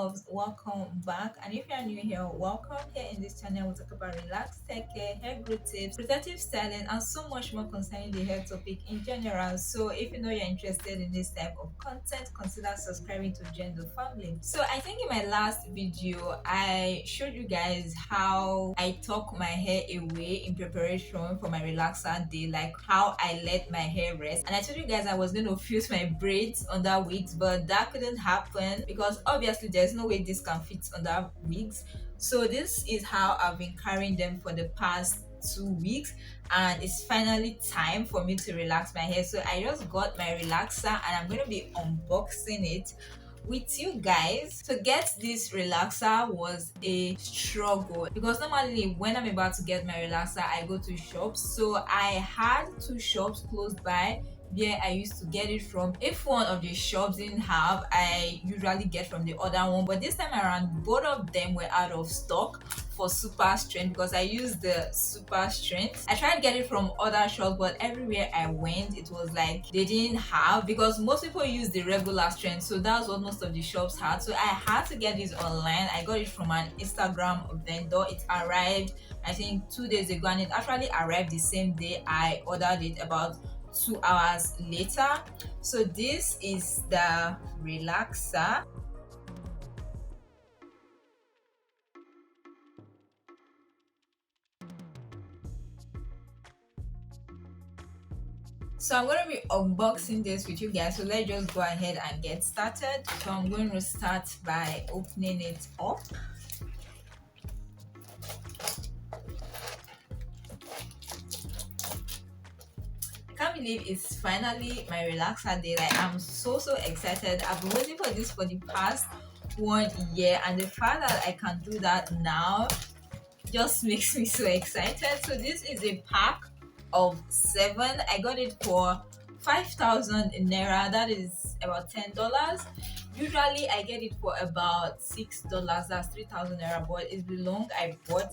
loves, welcome back. And if you are new here, welcome. Here in this channel we talk about relaxed hair care, hair growth tips, protective styling, and so much more concerning the hair topic in general. So if you know you're interested in this type of content, consider subscribing to join the family. So I think in my last video I showed you guys how I tuck my hair away in preparation for my relaxer day, like how I let my hair rest. And I told you guys I was going to fuse my braids under wigs, but that couldn't happen because obviously there's no way this can fit under wigs. So this is how I've been carrying them for the past 2 weeks, and it's finally time for me to relax my hair. So I just got my relaxer and I'm going to be unboxing it with you guys. To get this relaxer was a struggle because normally when I'm about to get my relaxer I go to shops. So I had two shops close by where I used to get it from. If one of the shops didn't have, I usually get from the other one, but this time around both of them were out of stock for super strength because I used the super strength. I tried to get it from other shops, but everywhere I went it was like they didn't have, because most people use the regular strength, so that's what most of the shops had. So I had to get this online. I got it from an Instagram vendor. It arrived I think 2 days ago, and it actually arrived the same day I ordered it, about 2 hours later. So this is the relaxer. So I'm going to be unboxing this with you guys, so let's just go ahead and get started. So I'm going to start by opening it up. I can't believe it's finally my relaxer day. Like, I'm so excited. I've been waiting for this for the past 1 year, and the fact that I can do that now just makes me so excited. So this is a pack of 7. I got it for 5,000 naira. That is about $10. Usually I get it for about $6. That's 3,000 naira, but it's been long.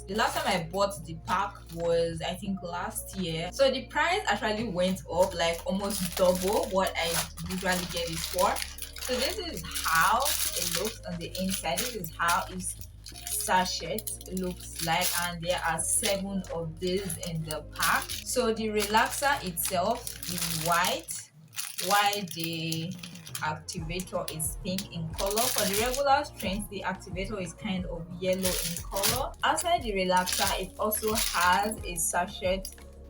The last time I bought the pack was I think last year. So the price actually went up, like almost double what I usually get it for. So this is how it looks on the inside. This is how its sachet looks like, and there are 7 of these in the pack. So the relaxer itself is white, while the activator is pink in color. For the regular strength, the activator is kind of yellow in color. Outside the relaxer, it also has a sachet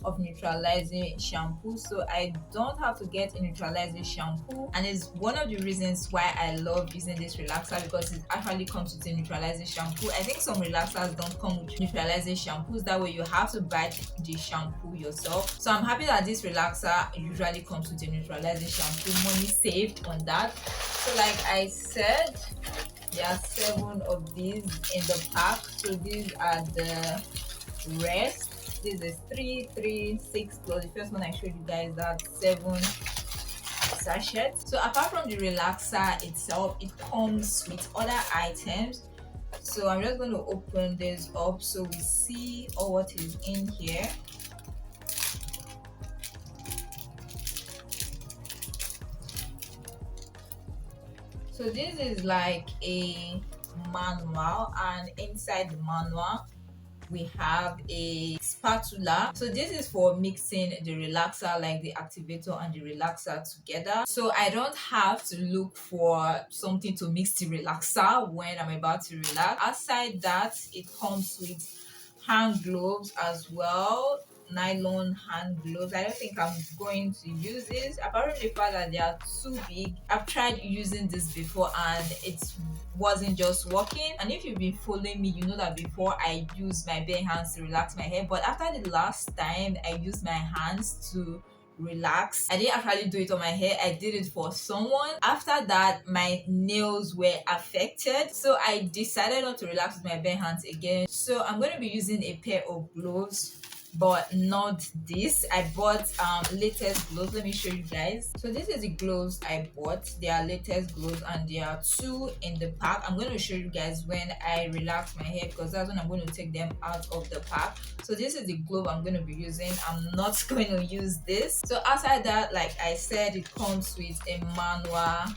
of neutralizing shampoo, so I don't have to get a neutralizing shampoo, and it's one of the reasons why I love using this relaxer, because it actually comes with a neutralizing shampoo. I think some relaxers don't come with neutralizing shampoos, that way you have to buy the shampoo yourself. So I'm happy that this relaxer usually comes with a neutralizing shampoo. Money saved on that. So like I said, there are 7 of these in the pack. So these are the rest. This is 3, 3, 6 plus the first one I showed you guys, that's 7 sachets. So apart from the relaxer itself, it comes with other items. So I'm just going to open this up so we see all what is in here. So this is like a manual, and inside the manual we have a spatula. So this is for mixing the relaxer, like the activator and the relaxer together. So I don't have to look for something to mix the relaxer when I'm about to relax. Aside that, it comes with hand gloves as well, nylon hand gloves. I don't think I'm going to use this, apart from the fact that they are too big. I've tried using this before and it wasn't just working. And if you've been following me, you know that before I used my bare hands to relax my hair, but after the last time I used my hands to relax, I didn't actually do it on my hair, I did it for someone. After that, my nails were affected, so I decided not to relax with my bare hands again. So I'm going to be using a pair of gloves, but not this. I bought latest gloves. Let me show you guys. So this is the gloves I bought. They are latest gloves, and there are 2 in the pack. I'm going to show you guys when I relax my hair, because that's when I'm going to take them out of the pack. So this is the glove I'm going to be using. I'm not going to use this. So outside that, like I said, it comes with a manual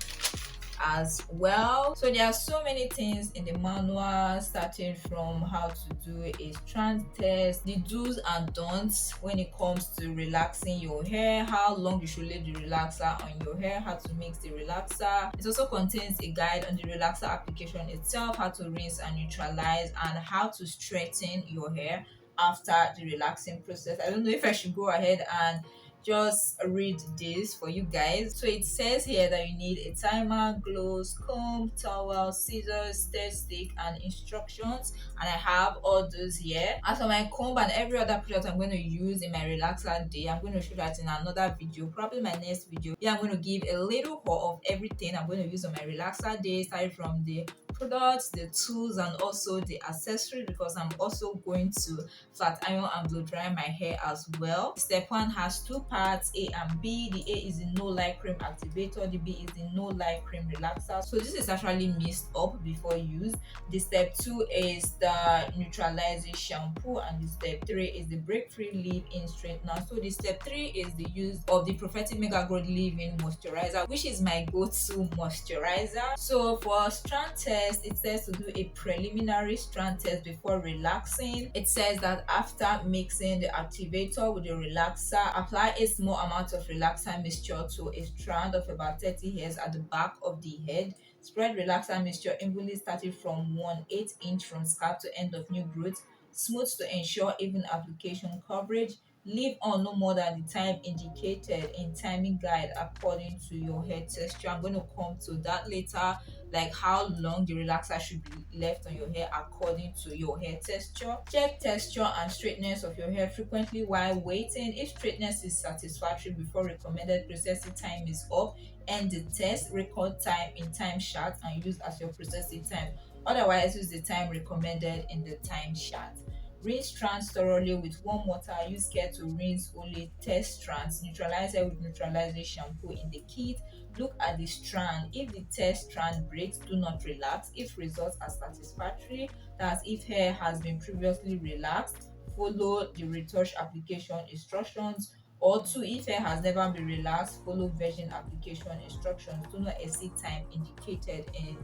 as well. So there are so many things in the manual, starting from how to do a strand test, the do's and don'ts when it comes to relaxing your hair, how long you should leave the relaxer on your hair, how to mix the relaxer. It also contains a guide on the relaxer application itself, how to rinse and neutralize, and how to straighten your hair after the relaxing process. I don't know if I should go ahead and just read this for you guys. So it says here that you need a timer, gloves, comb, towel, scissors, thread stick, and instructions. And I have all those here. As for my comb and every other product I'm going to use in my relaxer day, I'm going to show that in another video, probably my next video. Yeah, I'm going to give a little haul of everything I'm going to use on my relaxer day, starting from the products, the tools, and also the accessories, because I'm also going to flat iron and blow dry my hair as well. Step 1 has two parts, A and B. The A is the no light cream activator, the B is the no light cream relaxer. So this is actually mixed up before use. The step 2 is the neutralizing shampoo, and the step 3 is the break free leave-in straightener. So the step 3 is the use of the Profectiv Mega Growth leave-in moisturizer, which is my go-to moisturizer. So for strand test, it says to do a preliminary strand test before relaxing. It says that after mixing the activator with the relaxer, apply a small amount of relaxer mixture to a strand of about 30 hairs at the back of the head. Spread relaxer mixture evenly, starting from 1/8 inch from scalp to end of new growth. Smooth to ensure even application coverage. Leave on no more than the time indicated in timing guide according to your hair texture. I'm going to come to that later, like how long the relaxer should be left on your hair according to your hair texture. Check texture and straightness of your hair frequently while waiting. If straightness is satisfactory before recommended processing time is up, end the test, record time in time chart, and use as your processing time. Otherwise, use the time recommended in the time chart. Rinse strands thoroughly with warm water. Use care to rinse only test strands. Neutralize hair with neutralizing shampoo in the kit. Look at the strand. If the test strand breaks, do not relax. If results are satisfactory, that's if hair has been previously relaxed, follow the retouch application instructions. Or 2, if hair has never been relaxed, follow virgin application instructions. Do not exceed time indicated in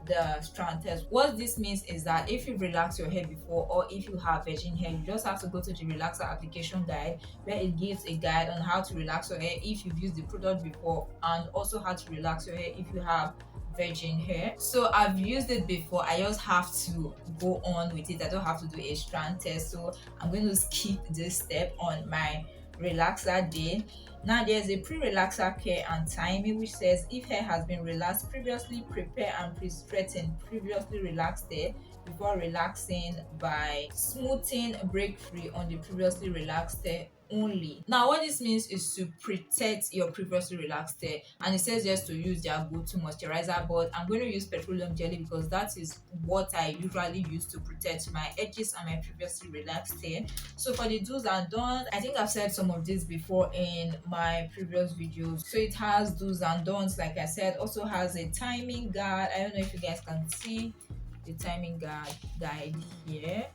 the strand test. What this means is that if you relax your hair before, or if you have virgin hair, you just have to go to the relaxer application guide, where it gives a guide on how to relax your hair if you've used the product before, and also how to relax your hair if you have virgin hair. So I've used it before, I just have to go on with it. I don't have to do a strand test, so I'm going to skip this step on my relaxer day. Now there's a pre-relaxer care and timing, which says if hair has been relaxed previously, prepare and pre-straighten previously relaxed hair before relaxing by smoothing break free on the previously relaxed hair only. Now what this means is to protect your previously relaxed hair, and it says just to use their go-to moisturizer, but I'm going to use petroleum jelly because that is what I usually use to protect my edges and my previously relaxed hair. So for the do's and don'ts, I think I've said some of this before in my previous videos. So it has do's and don'ts, like I said. Also has a timing guide. I don't know if you guys can see the timing guide here.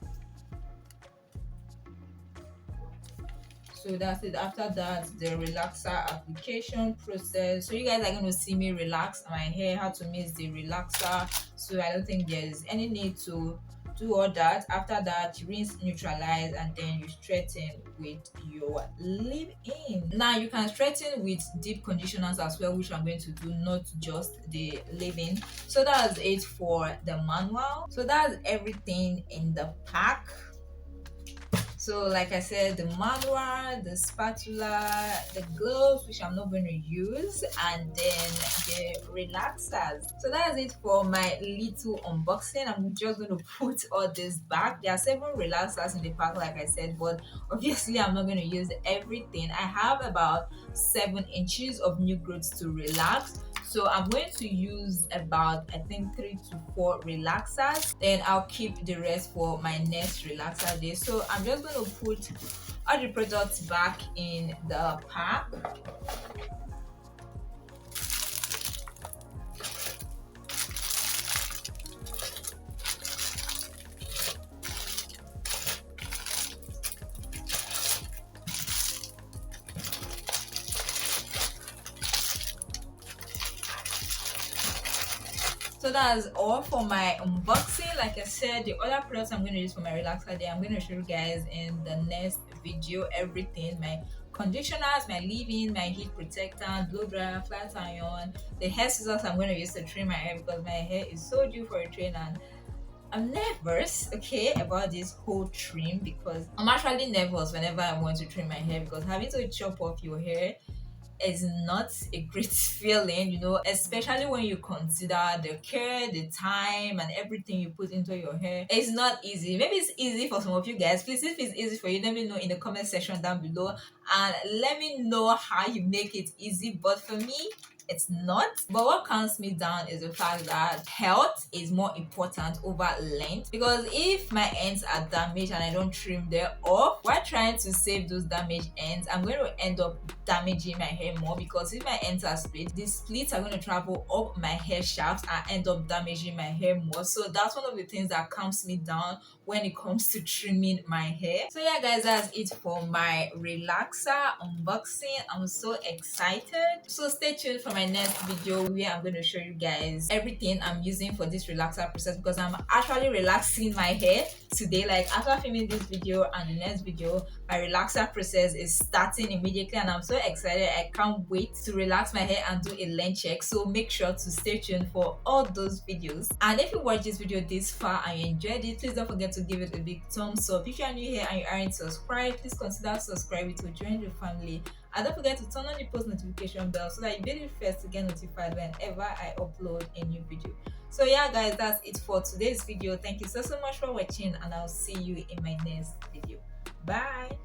So that's it. After that, the relaxer application process. So you guys are going to see me relax my hair, how to mix the relaxer. So I don't think there's any need to do all that. After that, you rinse, neutralize, and then you straighten with your leave-in. Now you can straighten with deep conditioners as well, which I'm going to do, not just the leave-in. So that's it for the manual. So that's everything in the pack. So like I said, the manual, the spatula, the gloves, which I'm not going to use, and then the relaxers. So that's it for my little unboxing. I'm just going to put all this back. There are 7 relaxers in the pack, like I said, but obviously I'm not going to use everything. I have about 7 inches of new growth to relax. So I'm going to use about, I think, 3 to 4 relaxers. Then I'll keep the rest for my next relaxer day. So I'm just going to put all the products back in the pack. So that's all for my unboxing. Like I said, the other products I'm going to use for my relaxer day, I'm going to show you guys in the next video. Everything, my conditioners, my leave-in, my heat protector, blow dryer, flat iron, the hair scissors I'm going to use to trim my hair because my hair is so due for a trim, and I'm nervous, okay, about this whole trim because I'm actually nervous whenever I want to trim my hair because having to chop off your hair is not a great feeling, especially when you consider the care, the time, and everything you put into your hair. It's not easy. Maybe it's easy for some of you guys. Please, if it's easy for you, let me know in the comment section down below and let me know how you make it easy. But for me, it's not. But what calms me down is the fact that health is more important over length, because if my ends are damaged and I don't trim them off while trying to save those damaged ends, I'm going to end up damaging my hair more, because if my ends are split, the splits are going to travel up my hair shaft and end up damaging my hair more. So that's one of the things that calms me down when it comes to trimming my hair. So yeah guys, that's it for my relaxer unboxing. I'm so excited, so stay tuned for my next video where I'm going to show you guys everything I'm using for this relaxer process, because I'm actually relaxing my hair today. Like after filming this video and the next video, my relaxer process is starting immediately and I'm so excited. I can't wait to relax my hair and do a length check. So make sure to stay tuned for all those videos. And if you watched this video this far and you enjoyed it, please don't forget to give it a big thumbs up. If you are new here and you aren't subscribed, please consider subscribing to join the family. And don't forget to turn on the post notification bell so that you'll be the first to get notified whenever I upload a new video. So yeah guys, that's it for today's video. Thank you so much for watching and I'll see you in my next video. Bye.